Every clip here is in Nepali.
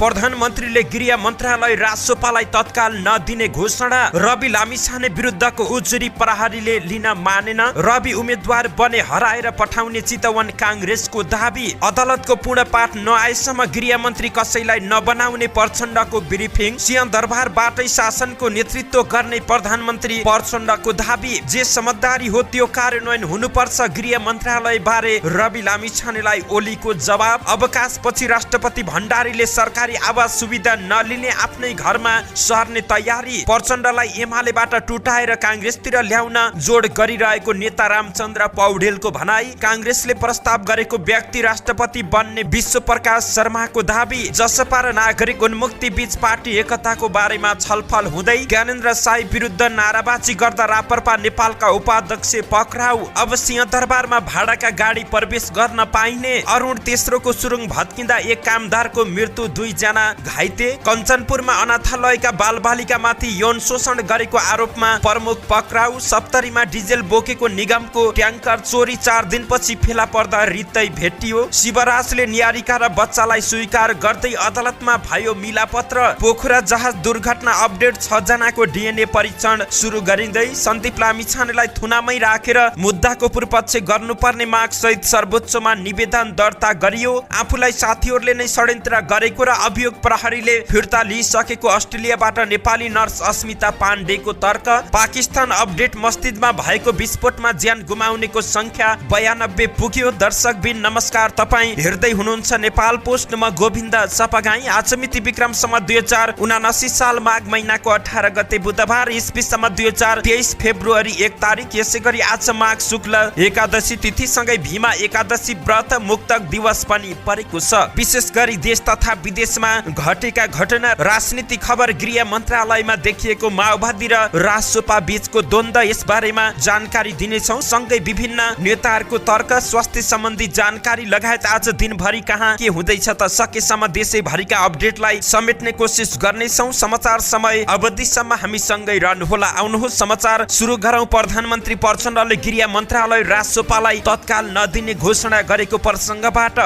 प्रधानमन्त्रीले गृह मन्त्रालय रासोपालाई तत्काल नदिने घोषणा। रवि लामिछाने विरुद्धको उजुरी प्रहरीले लिन मानेन। रवि उम्मेद्वार बने हराएर पठाउने चितवन कांग्रेसको दाबी। अदालतको पूर्ण पाठ नआएसम्म गृहमन्त्री कसैलाई नबनाउने प्रचण्डको ब्रिफिङ। सिंहदरबारबाटै शासनको नेतृत्व गर्ने प्रधानमन्त्री प्रचण्डको दाबी। जे समझदारी हो त्यो कार्यान्वयन हुनुपर्छ। गृह मन्त्रालय बारे रवि लामिछानेलाई ओलीको जवाब। अवकाशपछि राष्ट्रपति भण्डारीले सरकारी आवास सुविधा नलिने आफ्नै घरमा सर्ने तयारी। प्रचण्डलाई एमालेबाट टुटाएर कांग्रेसतिर ल्याउन जोड गरिरहेको नेता रामचन्द्र पौडेलको भनाई। कांग्रेसले प्रस्ताव गरेको व्यक्ति राष्ट्रपति बन्ने विश्वप्रकाश शर्माको दाबी। जसपा र नागरिक उन्मुक्ति बीच पार्टी एकताको बारेमा छलफल हुँदै। ज्ञानेन्द्र साई विरुद्ध नाराबाजी गर्दा राप्रपा नेपालका उपाध्यक्ष पक्राउ। अब सिंहदरबारमा भाडाका गाडी प्रवेश गर्न पाइने। अरुण तेस्रोको सुरुङ भत्किँदा एक कामदारको मृत्यु, 2 जना घाइते। कञ्चनपुरमा अनाथालयका बालबालिकामाथि यौन शोषण गरेको आरोपमा प्रमुख पक्राउ। सप्तरीमा डिजेल बोकेको निगमको ट्याङ्कर चोरी, 4 दिनपछि फेला पर्दा रित्तै भेटियो। शिवराजले न्यारिका र बच्चालाई स्वीकार गर्दै अदालतमा भयो मिलापत्र। पोखरा जहाज दुर्घटना अपडेट, 6 जनाको DNA परीक्षण सुरु गरिँदै। सन्दीप लामिछानेलाई थुनामै राखेर मुद्दाको पूर्वपक्ष गर्नुपर्ने माग सहित सर्वोच्चमा निवेदन दर्ता गरियो। आफूलाई साथीहरूले नै षड्यन्त्र गरेको र अभियोग प्रहरीले फिर्ता लिइसकेको अस्ट्रेलियाबाट नेपाली नर्स अस्मिता पाण्डेको तर्क। पाकिस्तान अपडेट, मस्जिदमा भएको विस्फोटमा ज्यान गुमाउनेको संख्या 92 पुग्यो। दर्शकबिन नमस्कार, तपाईँ हेर्दै हुनुहुन्छ नेपाल पोस्ट। म गोविन्द सपगाई। आज मिति विक्रमसम्म 2079 साल माघ महिनाको 18 गते बुधबार, इस्वीसम्म 2023 फेब्रुअरी 1 तारिक। यसै गरी आज माघ शुक्ल एकादशी तिथिसँगै भीमा एकादशी व्रत मुक्तक दिवस पनि परेको छ। विशेष गरी देश तथा विदेशमा घटेका घटना, राजनीतिक खबर, गृह मन्त्रालयमा देखिएको माओवादी र रासोपा बीचको द्वन्द्व, यस बारेमा जानकारी दिनेछौँ। सँगै विभिन्न नेताहरूको तर्क, स्वास्थ्य सम्बन्धी जानकारी लगायत आज दिनभरि कहाँ के हुँदैछ त सकेसम्म देशैभरिका अपडेटलाई समेट्ने कोसिस गर्नेछौँ। समाचार समय अवधिसम्म हामी सँगै रहनुहोला। आउनुहोस् समाचार सुरु गरौँ। प्रधानमन्त्री प्रचण्डले गृह मन्त्रालय रासोपालाई तत्काल नदिने घोषणा गरेको प्रसङ्गबाट।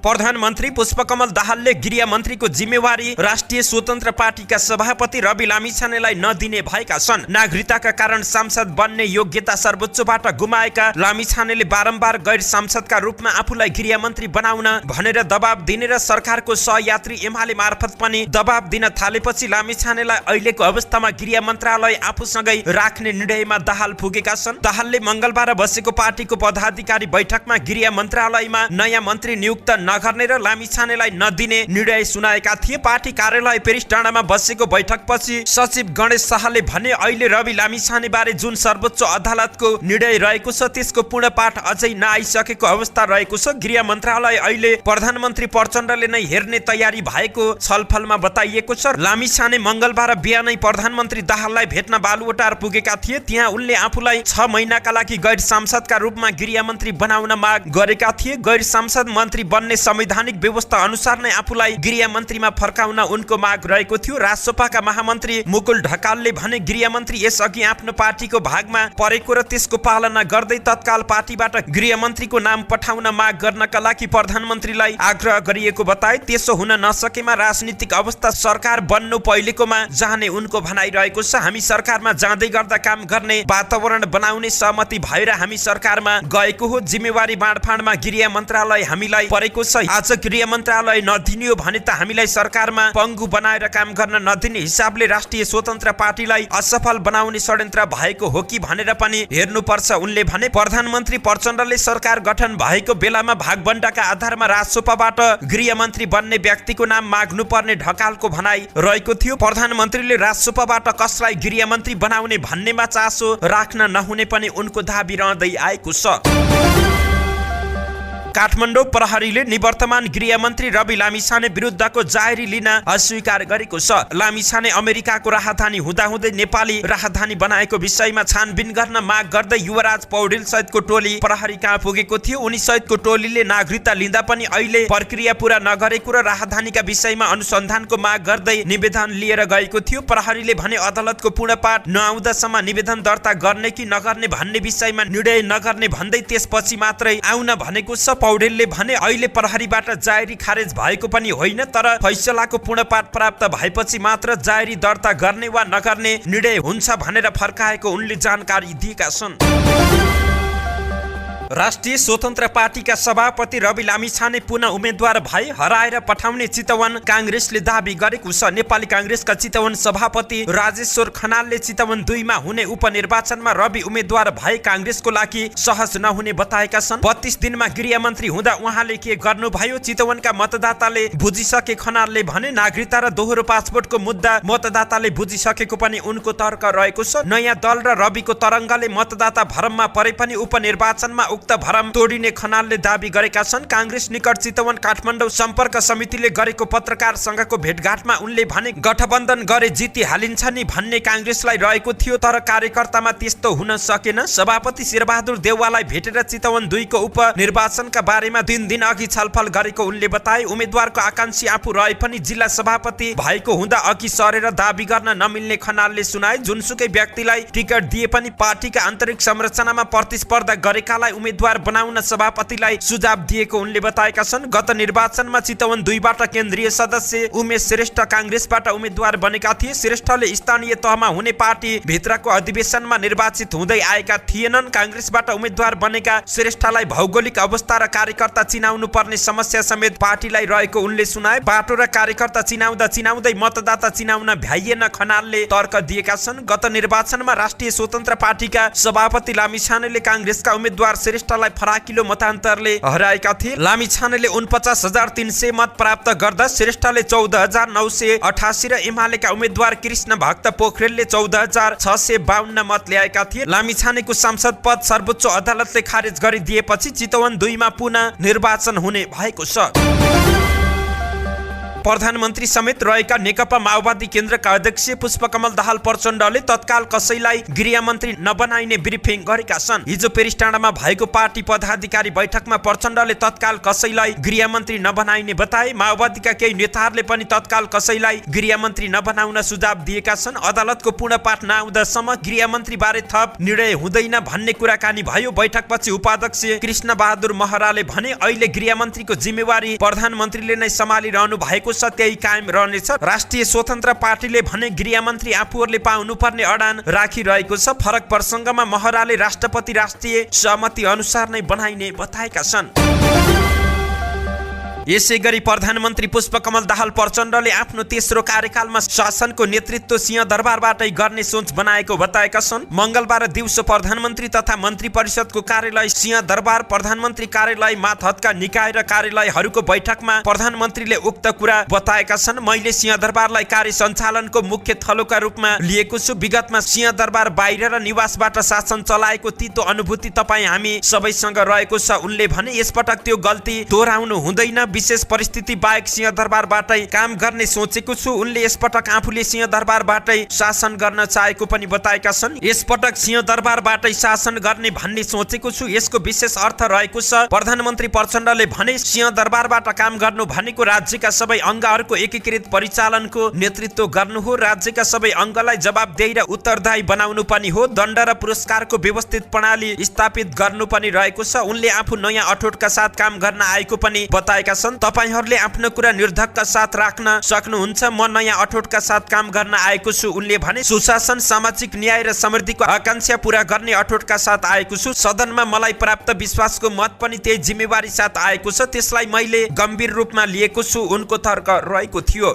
प्रधानमन्त्री पुष्पकमल दाहालले गृह मन्त्रीको जिम्मेवारी राष्ट्रिय स्वतन्त्र पार्टीका सभापति रवि लामिछानेलाई नदिने भएका छन्। नागरिकताका कारण सांसद बन्ने योग्यता सर्वोच्चबाट गुमाएका लामिछानेले बारम्बार गैर सांसदका रूपमा आफूलाई गृह मन्त्री बनाउन भनेर दबाब दिने र सरकारको सहयात्री एमाले मार्फत पनि दबाब दिन थालेपछि लामिछानेलाई अहिलेको अवस्थामा गृह मन्त्रालय आफूसँगै राख्ने निर्णयमा दाहाल पुगेका छन्। दाहालले मंगलबार बसेको पार्टीको पदाधिकारी बैठकमा गृह मन्त्रालयमा नयाँ मन्त्री नियुक्त नगर्ने र लामिछानेलाई नदिने निर्णय सुनाएका थिए। पार्टी कार्यालय पेरिस डाँडामा बसेको बैठकपछि सचिव गणेश शाहले भने अहिले रवि लामिछाने बारे जुन सर्वोच्च अदालतको निर्णय रहेको छ त्यसको पूर्ण पाठ अझै नआइसकेको अवस्था रहेको छ। गृह मन्त्रालय अहिले प्रधानमन्त्री प्रचण्डले नै हेर्ने तयारी भएको छलफलमा बताइएको छ। लामिछाने मंगलबार बिहानै प्रधानमन्त्री दाहाललाई भेट्न बालुवाटार पुगेका थिए। त्यहाँ उनले आफूलाई 6 महिनाका लागि गैर सांसदका रूपमा गृह मन्त्री बनाउन माग गरेका थिए। गैर सांसद मन्त्री बन्ने संवैधानिक व्यवस्था अनुसार नै आफूलाई गृह मन्त्रीमा फर्काउन उनको माग रहेको थियो। रासोपाका महामन्त्री मुकुल ढकालले भने गृह मन्त्री यसअघि आफ्नो पार्टीको भागमा परेको र त्यसको पालना गर्दै तत्काल पार्टीबाट गृह मन्त्रीको नाम पठाउन माग गर्नका लागि प्रधानमन्त्रीलाई आग्रह गरिएको बताए। त्यसो हुन नसकेमा राजनीतिक अवस्था सरकार बन्नु पहिलेकोमा जाने उनको भनाइ रहेको छ। हामी सरकारमा जाँदै गर्दा काम गर्ने वातावरण बनाउने सहमति भएर हामी सरकारमा गएको हो। जिम्मेवारी बाँडफाँडमा गृह मन्त्रालय हामीलाई परेको छ। आज गृह मन्त्रालय नदिनियो भने त हामीलाई सरकारमा पङ्गु बनाएर काम गर्न नदिने हिसाबले राष्ट्रिय स्वतन्त्र पार्टीलाई असफल बनाउने षड्यन्त्र भएको हो कि भनेर पनि हेर्नुपर्छ उनले भने। प्रधानमन्त्री प्रचण्डले सरकार गठन भएको बेलामा भागबण्डाका आधारमा राजसभाबाट गृह मन्त्री बन्ने व्यक्तिको नाम माग्नुपर्ने ढकालको भनाइ रहेको थियो। प्रधानमन्त्रीले राजसभाबाट कसलाई गृह मन्त्री बनाउने भन्नेमा चासो राख्न नहुने पनि उनको दाबी रहँदै आएको छ। काठमाडौँ प्रहरीले निवर्तमान गृहमन्त्री रवि लामिछाने विरुद्धको जाहेरी लिन अस्वीकार गरेको छ। लामिछाने अमेरिकाको राजधानी हुँदाहुँदै नेपाली राजधानी बनाएको विषयमा छानबिन गर्न माग गर्दै युवराज पौडेल सहितको टोली प्रहरी कहाँ पुगेको थियो। उनी सहितको टोलीले नागरिकता लिँदा पनि अहिले प्रक्रिया पूरा नगरेको र राजधानीका विषयमा अनुसन्धानको माग गर्दै निवेदन लिएर गएको थियो। प्रहरीले भने अदालतको पूर्ण पाठ नआउँदासम्म निवेदन दर्ता गर्ने कि नगर्ने भन्ने विषयमा निर्णय नगर्ने भन्दै त्यसपछि मात्रै आउन भनेको छ। पौडेलले भने अहिले प्रहरीबाट जाहेरी खारेज भएको पनि होइन, तर फैसलाको पूर्णपाठ प्राप्त भएपछि मात्र जाहेरी दर्ता गर्ने वा नगर्ने निर्णय हुन्छ भनेर फर्काएको उनले जानकारी दिएका छन्। राष्ट्रिय स्वतन्त्र पार्टीका सभापति रवि लामिछाने पुनः उम्मेद्वार भए हराएर पठाउने चितवन कांग्रेसले दाबी गरेको छ। नेपाली कांग्रेसका चितवन सभापति राजेश्वर खनालले चितवन 2 मा हुने उपनिर्वाचनमा रवि उम्मेद्वार भए कांग्रेसको लागि सहज नहुने बताएका छन्। 32 दिनमा गृहमन्त्री हुँदा उहाँले के गर्नुभयो चितवनका मतदाताले बुझिसके खनालले भने। नागरिकता र दोहोरो पासपोर्टको मुद्दा मतदाताले बुझिसकेको पनि उनको तर्क रहेको छ। नयाँ दल र रविको तरङ्गले मतदाता भरममा परे पनि उपनिर्वाचनमा उक्त भरम तोडिने खनालले दाबी गरेका छन्। कांग्रेस निकट चितवन काठमाडौँ सम्पर्क समितिले गरेको पत्रकार संघको भेटघाटमा उनले भने गठबन्धन गरे जिती हालिन्छ नि भन्ने कांग्रेसलाई रहेको थियो, तर कार्यकर्तामा त्यस्तो हुन सकेन। सभापति शेरबहादुर देउवालाई भेटेर चितवन 2 को उपनिर्वाचनका बारेमा 3 दिन अघि छलफल गरेको उनले बताए। उम्मेद्वारको आकांक्षी आफू रहे पनि जिल्ला सभापति भएको हुँदा अघि सरेर दाबी गर्न नमिल्ने खनालले सुनाए। जुनसुकै व्यक्तिलाई टिकट दिए पनि पार्टीका आन्तरिक संरचनामा प्रतिस्पर्धा गरेकालाई उम्मेद्वार बनाउन सभापतिलाई सुझाव दिएको उनले बताएका छन्। गत निर्वाचनमा चितवन 2 बाट केन्द्रीय सदस्य उमेश श्रेष्ठ कांग्रेसबाट उम्मेद्वार बनेका थिए। श्रेष्ठले स्थानीय तहमा हुने पार्टी भित्रको अधिवेशनमा निर्वाचित हुँदै आएका थिएनन्। कांग्रेसबाट उम्मेद्वार बनेका श्रेष्ठलाई भौगोलिक अवस्था र कार्यकर्ता चिनाउनु पर्ने समस्या समेत पार्टीलाई रहेको उनले सुनाए। बाटो र कार्यकर्ता चिनाउँदै मतदाता चिनाउन भ्याइएन खनालले तर्क दिएका छन्। गत निर्वाचनमा राष्ट्रिय स्वतन्त्र पार्टीका सभापति लामिछानेले कांग्रेसका उम्मेद्वार श्रेष्ठलाई फराकिलो मतान्तरले हराएका थिए। लामिछानेले 49,300 मत प्राप्त गर्दा श्रेष्ठले 14,988 र एमालेका उम्मेद्वार कृष्ण भक्त पोखरेलले 14,652 मत ल्याएका थिए। लामिछानेको सांसद पद सर्वोच्च अदालतले खारेज गरिदिएपछि चितवन 2 मा पुनः निर्वाचन हुने भएको छ। प्रधानमन्त्री समेत रहेका नेकपा माओवादी केन्द्रका अध्यक्ष पुष्पकमल दाहाल प्रचण्डले तत्काल कसैलाई गृहमन्त्री नबनाइने ब्रिफिङ गरेका छन्। हिजो पेरिसटाँडामा भएको पार्टी पदाधिकारी बैठकमा प्रचण्डले तत्काल कसैलाई गृहमन्त्री नबनाइने बताए। माओवादीका केही नेताहरूले पनि तत्काल कसैलाई गृहमन्त्री नबनाउन सुझाव दिएका छन्। अदालतको पूर्णपाठ नआउँदासम्म गृहमन्त्री बारे थप निर्णय हुँदैन भन्ने कुराकानी भयो। बैठकपछि उपाध्यक्ष कृष्ण बहादुर महराले भने अहिले गृहमन्त्रीको जिम्मेवारी प्रधानमन्त्रीले नै सम्हालिरहनु भएको त्यही कायम रहनेछ। राष्ट्रिय स्वतन्त्र पार्टीले भने गृहमन्त्री आफूहरूले पाउनुपर्ने अडान राखिरहेको छ। फरक प्रसङ्गमा महराले राष्ट्रपति राष्ट्रिय सहमति अनुसार नै बनाइने बताएका छन्। यसैगरी प्रधानमन्त्री पुष्पकमल दाहाल प्रचण्डले आफ्नो तेस्रो कार्यकालमा शासनको नेतृत्व सिंहदरबारबाटै गर्ने सोच बनाएको बताएका छन्। मंगलबार दिउँसो प्रधानमन्त्री तथा मन्त्री परिषदको कार्यालय सिंहदरबार, प्रधानमन्त्री कार्यालय मातहतका निकाय र कार्यालयहरूको बैठकमा प्रधानमन्त्रीले उक्त कुरा बताएका छन्। मैले सिंहदरबारलाई कार्य सञ्चालनको मुख्य थलोका रूपमा लिएको छु। विगतमा सिंहदरबार बाहिर र निवासबाट शासन चलाएको तितो अनुभूति तपाईँ हामी सबैसँग रहेको छ उनले भने। यसपटक त्यो गल्ती दोहोऱ्याउनु हुँदैन। विशेष परिस्थिति बाहेक सिंहदरबारबाटै काम गर्ने सोचेको छु। उनले यसपटक आफूले सिंहदरबारबाटै शासन गर्न चाहेको पनि बताएका छन्। यसपटक सिंहदरबारबाटै शासन गर्ने भन्ने सोचेको छु, यसको विशेष अर्थ रहेको छ। प्रधानमन्त्री प्रचण्डले भने सिंहदरबारबाट काम गर्नु भनेको राज्यका सबै अङ्गहरूको एकीकृत परिचालनको नेतृत्व गर्नु हो। राज्यका सबै अङ्गलाई जवाबदेही र उत्तरदायी बनाउनु पनि हो। दण्ड र पुरस्कारको व्यवस्थित प्रणाली स्थापित गर्नु पनि रहेको छ। उनले आफू नयाँ अठोटका साथ काम गर्न आएको पनि बताएका छन्। तपाईहरूले आफ्नो कुरा निर्धक्कका साथ राख्न सक्नुहुन्छ। म नयाँ अठोटका साथ काम गर्न आएको छु उनले भने। सुशासन, सामाजिक न्याय र समृद्धिको आकांक्षा पूरा गर्ने अठोटका साथ आएको छु। सदनमा मलाई प्राप्त विश्वासको मत पनि त्यही जिम्मेवारी साथ आएको छ, त्यसलाई मैले गम्भीर रूपमा लिएको छु उनको तर्क रहेको थियो।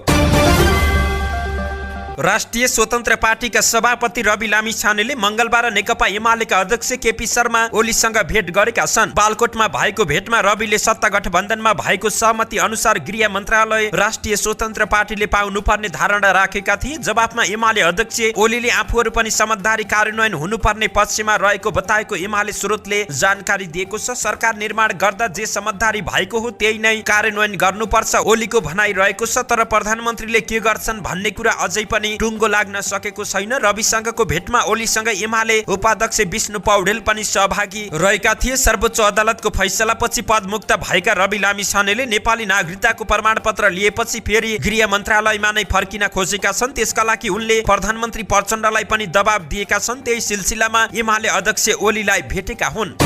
राष्ट्रिय स्वतन्त्र पार्टीका सभापति रवि लामिछानेले मंगलबार नेकपा एमालेका अध्यक्ष केपी शर्मा ओलीसँग भेट गरेका छन्। बालकोटमा भएको भेटमा रविले सत्ता गठबन्धनमा भएको सहमति अनुसार गृह मन्त्रालय राष्ट्रिय स्वतन्त्र पार्टीले पाउनुपर्ने धारणा राखेका थिए। जवाफमा एमाले अध्यक्ष ओलीले आफूहरू पनि समझदारी कार्यान्वयन हुनुपर्ने पक्षमा रहेको बताएको एमाले स्रोतले जानकारी दिएको छ। सरकार निर्माण गर्दा जे समझदारी भएको हो त्यही नै कार्यान्वयन गर्नुपर्छ ओलीको भनाइ रहेको छ। तर प्रधानमन्त्रीले के गर्छन् भन्ने कुरा अझै पनि टुङ्गो लाग्न सकेको छैन। रविसँगको भेटमा ओलीसँग एमाले उपाध्यक्ष विष्णु पौडेल पनि सहभागी रहेका थिए। सर्वोच्च अदालतको फैसलापछि पदमुक्त भएका रवि लामिछानेले नेपाली नागरिकताको प्रमाणपत्र लिएपछि फेरि गृह मन्त्रालयमा नै फर्किन खोजेका छन्। त्यसका लागि उनले प्रधानमन्त्री प्रचण्डलाई पनि दबाब दिएका छन्। त्यही सिलसिलामा एमाले अध्यक्ष ओलीलाई भेटेका हुन्।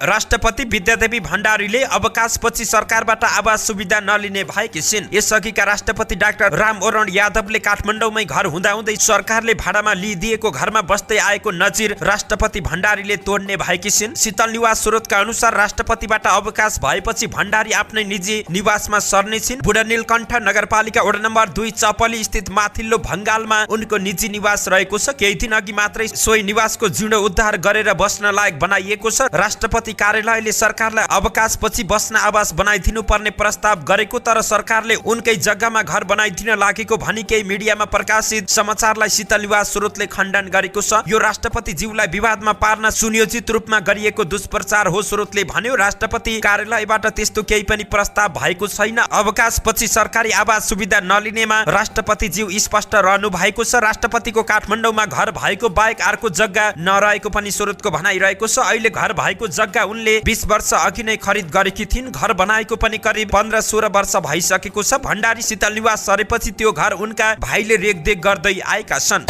राष्ट्रपति विद्यादेवी भण्डारीले अवकाशपछि सरकारबाट आवास सुविधा नलिने भएकी छिन्। यसअघिका राष्ट्रपति डाक्टर रामवरण यादवले काठमाडौँमै घर हुँदाहुँदै सरकारले भाडामा लिइदिएको घरमा बस्दै आएको नजिर राष्ट्रपति भण्डारीले तोड्ने भएकी छिन्। शीतल निवास स्रोतका अनुसार राष्ट्रपतिबाट अवकाश भएपछि भण्डारी आफ्नै निजी निवासमा सर्ने छिन्। बुढा नीलकण्ठ नगरपालिका वडा नम्बर 2 चपली स्थित माथिल्लो भङ्गालमा उनको निजी निवास रहेको छ। केही दिन अघि मात्रै सोही निवासको जीर्ण उद्धार गरेर बस्न लायक बनाइएको छ। राष्ट्रपति कार्यालयले सरकारलाई अवकाशपछि बस्न आवास बनाइदिनु पर्ने प्रस्ताव गरेको, तर सरकारले उनकै जग्गामा घर बनाइदिन लागेको भनी केही मिडियामा प्रकाशित समाचारलाई शीतल निवास स्रोतले खण्डन गरेको छ। यो राष्ट्रपति ज्यूलाई विवादमा पार्न सुनियोजित रूपमा गरिएको दुष्प्रचार हो, स्रोतले भन्यो। राष्ट्रपति कार्यालयबाट त्यस्तो केही पनि प्रस्ताव भएको छैन। अवकाशपछि सरकारी आवास सुविधा नलिनेमा राष्ट्रपति ज्यू स्पष्ट रहनु भएको छ। राष्ट्रपतिको काठमाडौँमा घर भएको बाहेक अर्को जग्गा नरहेको पनि स्रोतको भनाइरहेको छ। अहिले घर भएको जग्गा उनले 20 वर्ष अघि नै खरिद गरेकी थिइन्। घर बनाएको पनि करिब 15-16 वर्ष भइसकेको छ। भण्डारी शीतल निवास सरेपछि त्यो घर उनका भाइले रेखदेख गर्दै आएका छन्।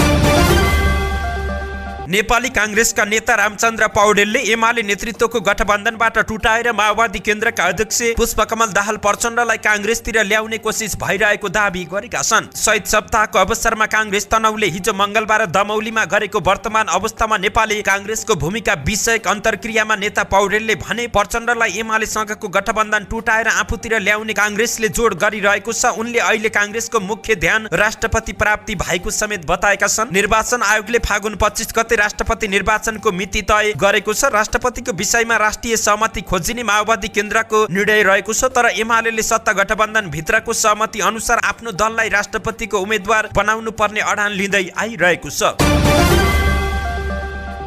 नेपाली कांग्रेसका नेता रामचन्द्र पौडेलले एमाले नेतृत्वको गठबन्धनबाट टुटाएर माओवादी केन्द्रका अध्यक्ष पुष्पकमल दाहाल प्रचण्डलाई कांग्रेसतिर ल्याउने कोसिस भइरहेको दाबी गरेका छन्। शहीद सप्ताहको अवसरमा कांग्रेस तनहुले हिजो मंगलबार दमौलीमा गरेको वर्तमान अवस्थामा नेपाली कांग्रेसको भूमिका विषयक अन्तर्क्रियामा नेता पौडेलले भने प्रचण्डलाई एमालेसँगको गठबन्धन टुटाएर आफूतिर ल्याउने कांग्रेसले जोड गरिरहेको छ। उनले अहिले कांग्रेसको मुख्य ध्यान राष्ट्रपति प्राप्ति भएको समेत बताएका छन्। निर्वाचन आयोगले फागुन 25 गते राष्ट्रपति निर्वाचनको मिति तय गरेको छ। राष्ट्रपतिको विषयमा राष्ट्रिय सहमति खोजिने माओवादी केन्द्रको निर्णय रहेको छ, तर एमालेले सत्ता गठबन्धन भित्रको सहमति अनुसार आफ्नो दललाई राष्ट्रपतिको उम्मेद्वार बनाउनु पर्ने अडान लिँदै आइरहेको छ।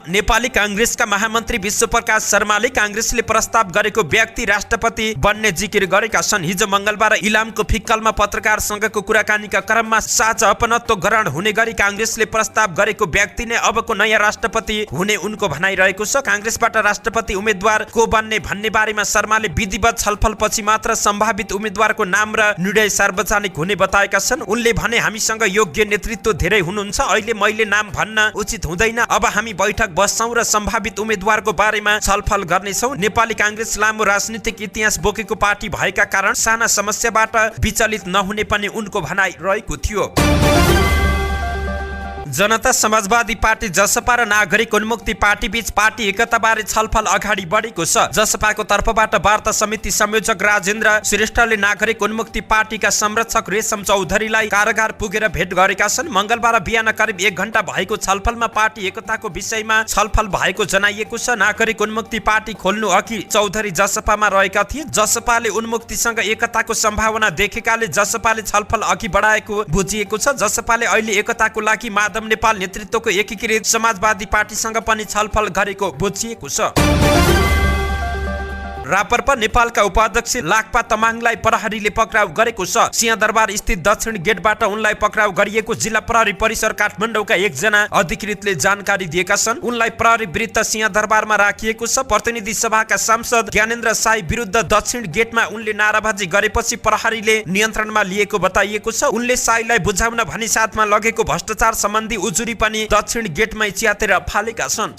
नेपाली कांग्रेसका महामन्त्री विश्वप्रकाश शर्माले कांग्रेसले प्रस्ताव गरेको व्यक्ति राष्ट्रपति बन्ने जिकिर गरेका छन्। हिजो मंगलबार इलामको फिक्कलमा पत्रकारसँगको कुराकानीका क्रममा साझा अपनत्व ग्रहण हुने गरी कांग्रेसले प्रस्ताव गरेको व्यक्ति नै अबको नयाँ राष्ट्रपति हुने उनको भनाइरहेको छ। कांग्रेसबाट राष्ट्रपति उम्मेद्वार को बन्ने भन्ने बारेमा शर्माले विधिवत छलफलपछि मात्र सम्भावित उम्मेद्वारको नाम र निर्णय सार्वजनिक हुने बताएका छन्। उनले भने, हामीसँग योग्य नेतृत्व धेरै हुनुहुन्छ, अहिले मैले नाम भन्न उचित हुँदैन। अब हामी बैठक बस्छौं र सम्भावित उम्मेद्वारको बारेमा छलफल गर्नेछौं। नेपाली कांग्रेस लामो राजनीतिक इतिहास बोकेको पार्टी भएका कारण साना समस्याबाट विचलित नहुने पनि उनको भनाइ रहेको थियो। जनता समाजवादी पार्टी जसपा र नागरिक उन्मुक्ति पार्टी बीच पार्टी एकताबारे छलफल अगाडि बढेको छ। जसपाको तर्फबाट वार्ता समिति संयोजक राजेन्द्र श्रेष्ठले नागरिक उन्मुक्ति पार्टीका संरक्षक रेशम चौधरीलाई कारागार पुगेर भेट गरेका छन्। मंगलबार बिहान करिब 1 घण्टा भएको छलफलमा पार्टी एकताको विषयमा छलफल भएको जनाइएको छ। नागरिक उन्मुक्ति पार्टी खोल्नु अघि चौधरी जसपामा रहेका थिए। जसपाले उन्मुक्तिसँग एकताको सम्भावना देखेकाले जसपाले छलफल अघि बढाएको बुझिएको छ। जसपाले अहिले एकताको लागि माधव नेपाल नेतृत्वको एकीकृत समाजवादी पार्टीसँग पनि छलफल गरेको बुझिएको छ। रापरपा नेपालका उपाध्यक्ष लाक्पा तमाङलाई प्रहरीले पक्राउ गरेको छ। सिंहदरबार स्थित दक्षिण गेटबाट उनलाई पक्राउ गरिएको जिल्ला प्रहरी परिसर काठमाडौँका एकजना अधिकृतले जानकारी दिएका छन्। उनलाई प्रहरी विरुद्ध सिंहदरबारमा राखिएको छ। प्रतिनिधि सभाका सांसद ज्ञानेन्द्र साई विरुद्ध दक्षिण गेटमा उनले नाराबाजी गरेपछि प्रहरीले नियन्त्रणमा लिएको बताइएको छ। उनले साईलाई बुझाउन भनी साथमा लगेको भ्रष्टाचार सम्बन्धी उजुरी पनि दक्षिण गेटमै च्यातेर फालेका छन्।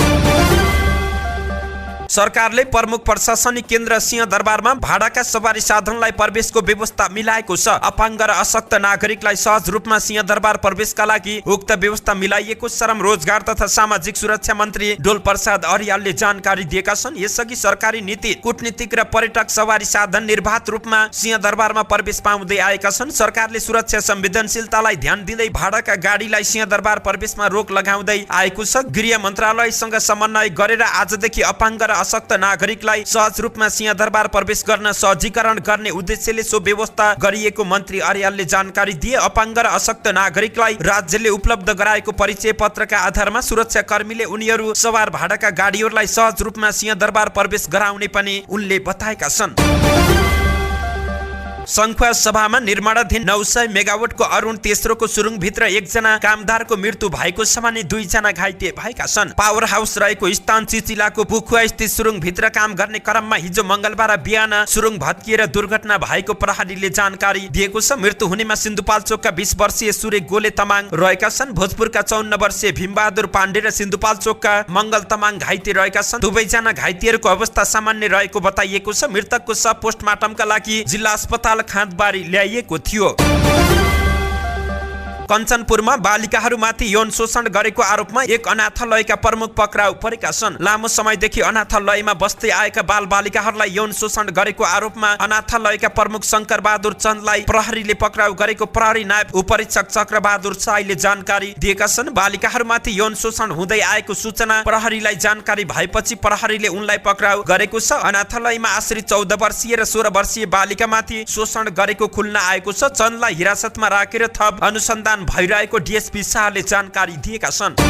सरकारले प्रमुख प्रशासनिक केन्द्र सिंहदरबारमा भाडाका सवारी साधनलाई प्रवेशको व्यवस्था मिलाएको छ। अपाङ्ग र अशक्त नागरिकलाई सहज रूपमा सिंहदरबार प्रवेशका लागि उक्त व्यवस्था मिलाइएको श्रम रोजगार तथा सामाजिक सुरक्षा मन्त्री डोल प्रसाद अर्यालले जानकारी दिएका छन्। यसअघि सरकारी नीति, कूटनीतिक र पर्यटक सवारी साधन निर्बाध रूपमा सिंहदरबारमा प्रवेश पाउँदै आएका छन्। सरकारले सुरक्षा संवेदनशीलतालाई ध्यान दिँदै भाडाका गाडीलाई सिंहदरबार प्रवेशमा रोक लगाउँदै आएको छ। गृह मन्त्रालयसँग समन्वय गरेर आजदेखि अपाङ्ग र अशक्त नागरिकलाई सहज रूपमा सिंहदरबार प्रवेश गर्न सहजीकरण गर्ने उद्देश्यले सो व्यवस्था गरिएको मन्त्री अर्यालले जानकारी दिए। अपाङ्ग र अशक्त नागरिकलाई राज्यले उपलब्ध गराएको परिचय पत्रका आधारमा सुरक्षा कर्मीले उनीहरू सवार भाडाका गाडीहरूलाई सहज रूपमा सिंहदरबार प्रवेश गराउने पनि उनले बताएका छन्। संखुवा सभामा निर्माणाधीन 900 मेगावाटको अरुण तेस्रोको सुरुङभित्र एकजना कामदारको मृत्यु भएको छ भने 2 जना घाइते भएका छन्। पावर हाउस रहेको स्थान चिचिलाको पुखुवा स्थित सुरुङभित्र काम गर्ने क्रममा हिजो मंगलबार बिहान सुरुङ भत्किएर दुर्घटना भएको प्रहरीले जानकारी दिएको छ। मृत्यु हुनेमा सिन्धुपाल्चोकका 20 वर्षीय सूर्य गोले तमाङ रहेका छन्। भोजपुरका 54 वर्षीय भीमबहादुर पाण्डे र सिन्धुपाल्चोकका मंगल तमाङ घाइते रहेका छन्। दुवैजना घाइतेहरूको अवस्था सामान्य रहेको बताइएको छ। मृतकको शव पोस्टमार्टमका लागि जिल्ला अस्पताल खाँदबारी ल्याइएको थियो। कञ्चनपुरमा बालिकाहरूमाथि यौन शोषण गरेको आरोपमा एक अनाथालयका प्रमुख पक्राउ परेका छन्। लामो समयदेखि अनाथालयमा बस्दै आएका बालबालिकाहरूलाई यौन शोषण गरेको आरोपमा अनाथालयका प्रमुख शंकर बहादुर चन्दलाई प्रहरीले पक्राउ गरेको प्रहरी नायब उपरीक्षक चक्रबहादुर साईले जानकारी दिएका छन्। बालिकाहरूमाथि यौन शोषण हुँदै आएको सूचना प्रहरीलाई जानकारी भएपछि प्रहरीले उनलाई पक्राउ गरेको छ। अनाथालयमा आश्रित 14 वर्षीय र 16 वर्षीय बालिकामाथि शोषण गरेको खुल्न आएको छ। चन्दलाई हिरासतमा राखेर थप अनुसन्धान भइरहेको डीएसपी शाहले जानकारी दिएका छन्।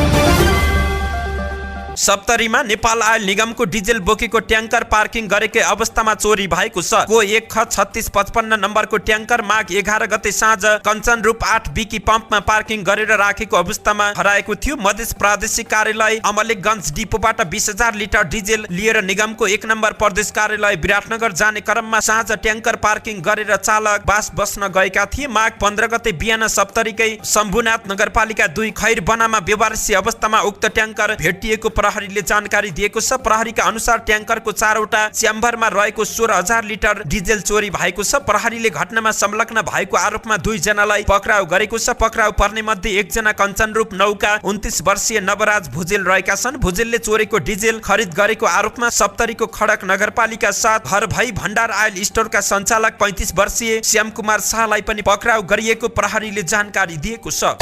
सप्तरीमा नेपाल आयल निगमको डिजेल बोकेको ट्याङ्कर पार्किङ गरेकै अवस्थामा चोरी भएको छ। को 1X3655 नम्बरको ट्याङ्कर माघ 11 गते साँझ कञ्चन रूप 8 बिकी पम्पमा पार्किङ गरेर राखेको अवस्थामा हराएको थियो। मधेस प्रादेशिक कार्यालय अमलेखगञ्ज डिपोबाट 20,000 लिटर डिजेल लिएर निगमको 1 नम्बर प्रदेश कार्यालय विराटनगर जाने क्रममा साँझ ट्याङ्कर पार्किङ गरेर चालक बास बस्न गएका थिए। माघ 15 गते बिहान सप्तरीकै शम्भुनाथ नगरपालिका 2 खैर बनामा बेवारसी अवस्थामा उक्त ट्याङ्कर भेटिएको प्रहरीले जानकारी दिएको छ। प्रहरीका अनुसार ट्याङ्करको 4वटा च्याम्बरमा रहेको 16,000 लिटर डिजेल चोरी भएको छ। प्रहरीले घटनामा संलग्न भएको आरोपमा 2 जनालाई पक्राउ गरेको छ। पक्राउ पर्ने मध्ये एकजना कञ्चनरूप 9का 29 वर्षीय नवराज भुजेल रहेका छन्। भुजेलले चोरेको डिजेल खरिद गरेको आरोपमा सप्तरीको खडक नगरपालिका 7 हरभई भण्डार आयल स्टोरका सञ्चालक 35 वर्षीय श्याम कुमार शाहलाई पनि पक्राउ गरिएको प्रहरीले जानकारी दिएको छ।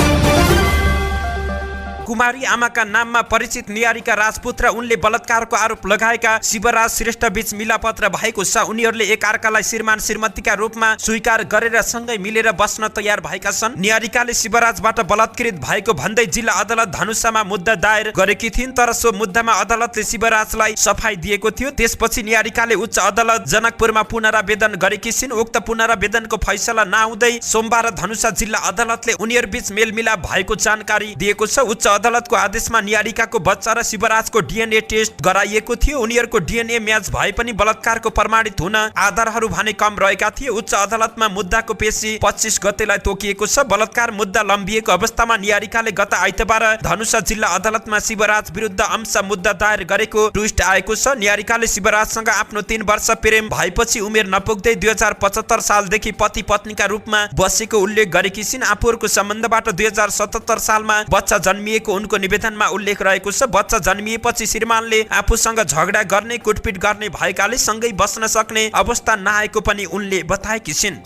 कुमारी आमाका नाममा परिचित नियारीका राजपुत र उनले बलात्कारको आरोप लगाएका शिवराज श्रेष्ठ बीच मिलापत्र भएको छ। उनीहरूले एक अर्कालाई श्रीमान श्रीमतीका रूपमा स्वीकार गरेर सँगै मिलेर बस्न तयार भएका छन्। नियारिकाले शिवराजबाट बलात्कृत भएको भन्दै जिल्ला अदालत धनुषामा मुद्दा दायर गरेकी थिइन्, तर सो मुद्दामा अदालतले शिवराजलाई सफाई दिएको थियो। त्यसपछि नियारिकाले उच्च अदालत जनकपुरमा पुनरावेदन गरेकी छिन्। उक्त पुनरावेदनको फैसला नआउँदै सोमबार धनुषा जिल्ला अदालतले उनीहरूबीच मेलमिलाप भएको जानकारी दिएको छ। उच्च अदालतको आदेशमा नियारिकाको बच्चा र शिवराजको डीएनए टेस्ट गराइएको थियो। उनीहरूको डीएनए म्याच भए पनि बलात्कारको प्रमाणित हुन आधारहरू भने कम रहेका थिए। उच्च अदालतमा मुद्दाको पेशी 25 गतेलाई तोकिएको छ। बलात्कार मुद्दा लम्बिएको अवस्थामा नियारिकाले गत आइतबार धनुषा जिल्ला अदालतमा शिवराज विरुद्ध अंश मुद्दा दायर गरेको ट्विस्ट आएको छ। नियारिकाले शिवराजसँग आफ्नो 3 वर्ष प्रेम भएपछि उमेर नपुग्दै 2075 सालदेखि पति पत्नीका रूपमा बसेको उल्लेख गरेकी छिन्। आफूहरूको सम्बन्धबाट 2077 सालमा बच्चा जन्मिएको उनको निवेदनमा उल्लेख रहेको छ। बच्चा जन्मिएपछि श्रीमानले आफूसँग झगडा गर्ने कुटपिट गर्ने भएकाले सँगै बस्न सक्ने अवस्था नआएको पनि उनले बताएकी छिन्।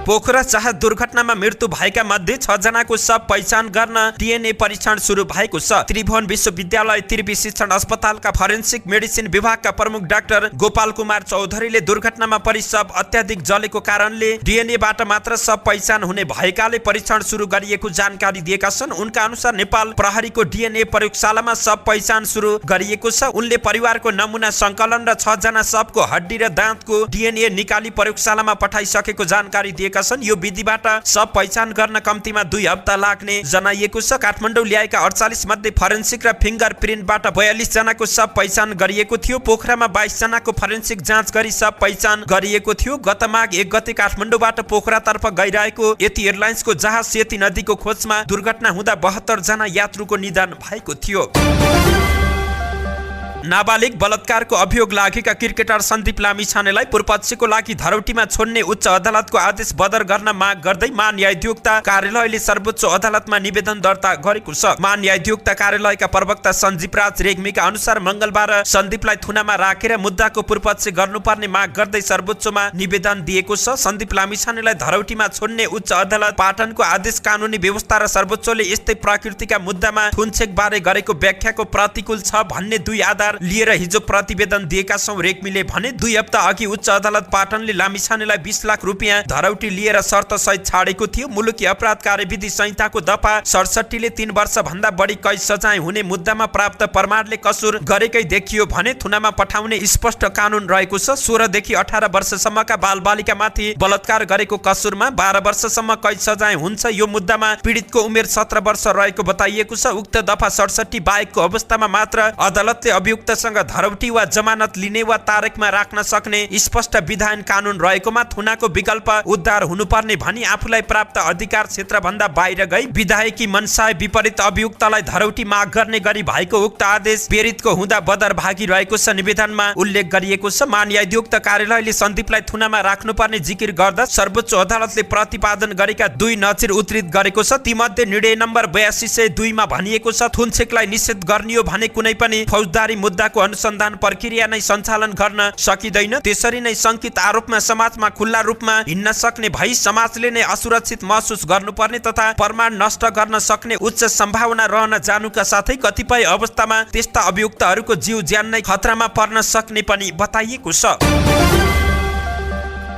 पोखरा चाह दुर्घटनामा मृत्यु भएका मध्ये 6 जनाको शव पहिचान गर्न डीएनए परीक्षण सुरु भएको छ। त्रिभुवन विश्वविद्यालय त्रिवी शिक्षण अस्पतालका फरेन्सिक मेडिसिन विभागका प्रमुख डाक्टर गोपाल कुमार चौधरीले दुर्घटनामा परि शव अत्याधिक जलेको कारणले डीएनएबाट मात्र शव पहिचान हुने भएकाले परीक्षण सुरु गरिएको जानकारी दिएका छन्। उनका अनुसार नेपाल प्रहरीको डीएनए प्रयोगशालामा शव पहिचान सुरु गरिएको छ। उनले परिवारको नमुना संकलन र 6 जना शवको हड्डी र दाँतको डीएनए निकाली प्रयोगशालामा पठाइसकेको जानकारी दिएका छन्। यो विधिबाट शव पहिचान गर्न कम्तीमा 2 हप्ता लाग्ने जनाइएको छ। काठमाडौँ ल्याएका 48 मध्ये फरेन्सिक र फिंगर प्रिन्टबाट 42 जनाको शव पहिचान गरिएको थियो। पोखरामा 22 जनाको फरेन्सिक जाँच गरी शव पहिचान गरिएको थियो। गत माघ 1 गते काठमाडौँबाट पोखरातर्फ गइरहेको यति एयरलाइन्सको जहाज सेती नदीको खोजमा दुर्घटना हुँदा 72 जना यात्रुको निधन भएको थियो। नाबालिग बलात्कारको अभियोग लागेका क्रिकेटर सन्दीप लामिछानेलाई पूर्वपक्षको लागि धरौटीमा छोड्ने उच्च अदालतको आदेश बदर गर्न माग गर्दै महान्यायाधिवक्ता कार्यालयले सर्वोच्च अदालतमा निवेदन दर्ता गरेको छ। महान्यायाधिवक्ता कार्यालयका प्रवक्ता सञ्जीव राज रेग्मीका अनुसार मंगलबार सन्दीपलाई थुनामा राखेर मुद्दाको पूर्वपक्ष गर्नुपर्ने माग गर्दै सर्वोच्चमा निवेदन दिएको छ। सन्दीप लामिछानेलाई धरौटीमा छोड्ने उच्च अदालत पाटनको आदेश कानुनी व्यवस्था र सर्वोच्चले यस्तै प्रकृतिका मुद्दामा थुनछेक बारे गरेको व्याख्याको प्रतिकूल छ भन्ने 2 आधार आधार लिएर हिजो प्रतिवेदन दिएका छौं। रेग्मीले भने 2 हप्ता अघि उच्च अदालत पाटनले लामिछानेलाई 20 लाख रुपियाँ धरौटी लिएर शर्त सहित छाडेको थियो। मुलुकी अपराध कार्यविधि संहिताको दफा 67 ले 3 वर्ष भन्दा बढी कैद सजाय हुने मुद्दामा प्राप्त प्रमाणले कसुर गरेकै देखियो भने थुनामा पठाउने स्पष्ट कानून रहेको छ। 16 देखि 18 वर्षसम्मका बालबालिकामाथि बलात्कार गरेको कसुरमा 12 वर्षसम्म कैद सजाय हुन्छ। यो मुद्दामा पीडितको उमेर 17 वर्ष रहेको बताइएको छ। उक्त दफा 67 बाहेकको अवस्थामा मात्र अदालतले अभियुक्तसँग धरौटी वा जमानत लिने वा तारिकमा राख्न सक्ने स्पष्ट विधान कानून रहेकोमा थुनाको विकल्प उद्धार हुनुपर्ने भनी आफूलाई प्राप्त अधिकार क्षेत्र भन्दा बाहिर गई विधायकी मनसाय विपरीत अभियुक्तलाई धरौटी माग गर्ने गरी भएको उक्त आदेश प्रेरितको हुँदा बदरभागी रहेको छ। निवेदनमा उल्लेख गरिएको छ। महान्यायाधियुक्त कार्यालयले सन्दीपलाई थुनामा राख्नुपर्ने जिकिर गर्दा सर्वोच्च अदालतले प्रतिपादन गरेका 2 नजिर उद्धृत गरेको छ। तीमध्ये निर्णय नम्बर 8202 मा भनिएको छ थुनछेकलाई निषेध गर्ने हो भने कुनै पनि फौजदारी मुद्दाको अनुसन्धान प्रक्रिया नै सञ्चालन गर्न सकिँदैन। त्यसरी नै शंकित आरोपमा समाजमा खुल्ला रूपमा हिँड्न सक्ने भई समाजले नै असुरक्षित महसुस गर्नुपर्ने तथा प्रमाण नष्ट गर्न सक्ने उच्च सम्भावना रहन जानुका साथै कतिपय अवस्थामा त्यस्ता अभियुक्तहरूको जीव ज्यान नै खतरामा पर्न सक्ने पनि बताइएको छ।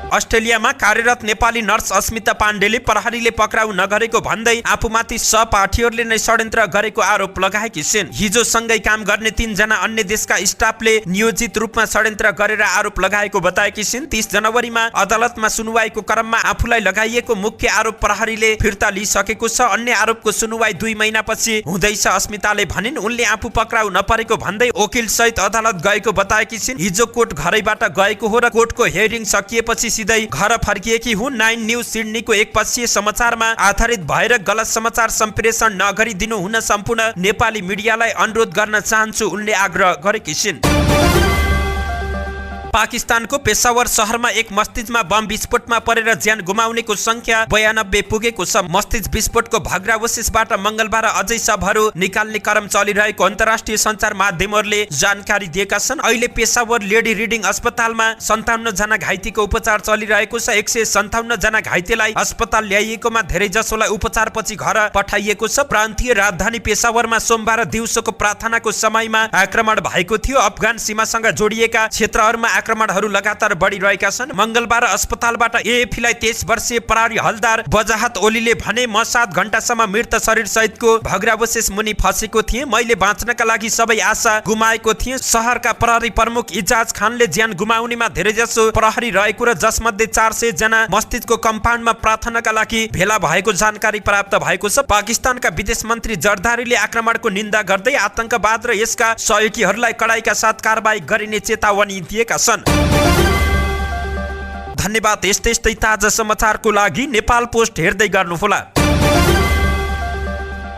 अस्ट्रेलियामा कार्यरत नेपाली नर्स अस्मिता पाण्डेले प्रहरीले पक्राउ नगरेको भन्दै आफूमाथि सहपाठीहरूले नै षड्यन्त्र गरेको आरोप लगाएकी छिन्। हिजो सँगै काम गर्ने 3 जना अन्य देशका स्टाफले नियोजित रूपमा षड्यन्त्र गरेर आरोप लगाएको बताएकी छिन्। 30 जनवरीमा अदालतमा सुनुवाईको क्रममा आफूलाई लगाइएको मुख्य आरोप प्रहरीले फिर्ता लिइसकेको छ। अन्य आरोपको सुनुवाई 2 महिनापछि हुँदैछ। अस्मिताले भनिन् उनले आफू पक्राउ नपरेको भन्दै वकिल सहित अदालत गएको बताएकी छिन्। हिजो कोर्ट घरैबाट गएको हो र कोर्टको हियरिङ सकिएपछि सिधै घर फर्किएकी हुन्। 9 न्यूज सिडनीको एकपक्षीय समाचारमा आधारित भएर गलत समाचार सम्प्रेषण नगरिदिनु हुन सम्पूर्ण नेपाली मिडियालाई अनुरोध गर्न चाहन्छु उनले आग्रह गरेकी छिन्। पाकिस्तानको पेशावर शहरमा एक मस्जिदमा बम विस्फोटमा परेर ज्यान गुमाउनेको संख्या 92 पुगेको छ। मस्जिद विस्फोटको भग्नावशेषबाट मंगलबार अझै शवहरू निकाल्ने क्रम चलिरहेको अन्तर्राष्ट्रिय सञ्चार माध्यमहरूले जानकारी दिएका छन्। अहिले पेशावर लेडी रिडिङ अस्पतालमा 57 जना घाइतेको उपचार चलिरहेको छ। 157 जना घाइतेलाई अस्पताल ल्याइएकोमा धेरै जसोलाई उपचारपछि घर पठाइएको छ। प्रान्तीय राजधानी पेशावरमा सोमबार दिउँसोको प्रार्थनाको समयमा आक्रमण भएको थियो। अफगान सीमासँग जोडिएका क्षेत्रहरूमा आक्रमणहरू लगातार बढिरहेका छन्। मंगलबार अस्पतालबाट एएफपीलाई 23 वर्षीय प्रहरी हलदार वजाहत ओलीले भने म 7 घण्टासम्म मृत शरीर सहितको भग्नावशेष मुनि फसेको थिएँ। मैले बाँच्नका लागि सबै आशा गुमाएको थिएँ। शहरका प्रहरी प्रमुख इजाज खानले ज्यान गुमाउनेमा धेरैजसो प्रहरी रहेको र जसमध्ये 400 जना मस्जिदको कम्पाउन्डमा प्रार्थनाका लागि भेला भएको जानकारी प्राप्त भएको छ। पाकिस्तानका विदेश मन्त्री जरदारीले आक्रमणको निन्दा गर्दै आतंकवाद र यसका सहयोगीहरूलाई कडाइका साथ कारबाही गरिने चेतावनी दिएका छन्। धन्यवाद। यस्तै ताजा समाचारको लागि नेपाल पोस्ट हेर्दै गर्नुहोला।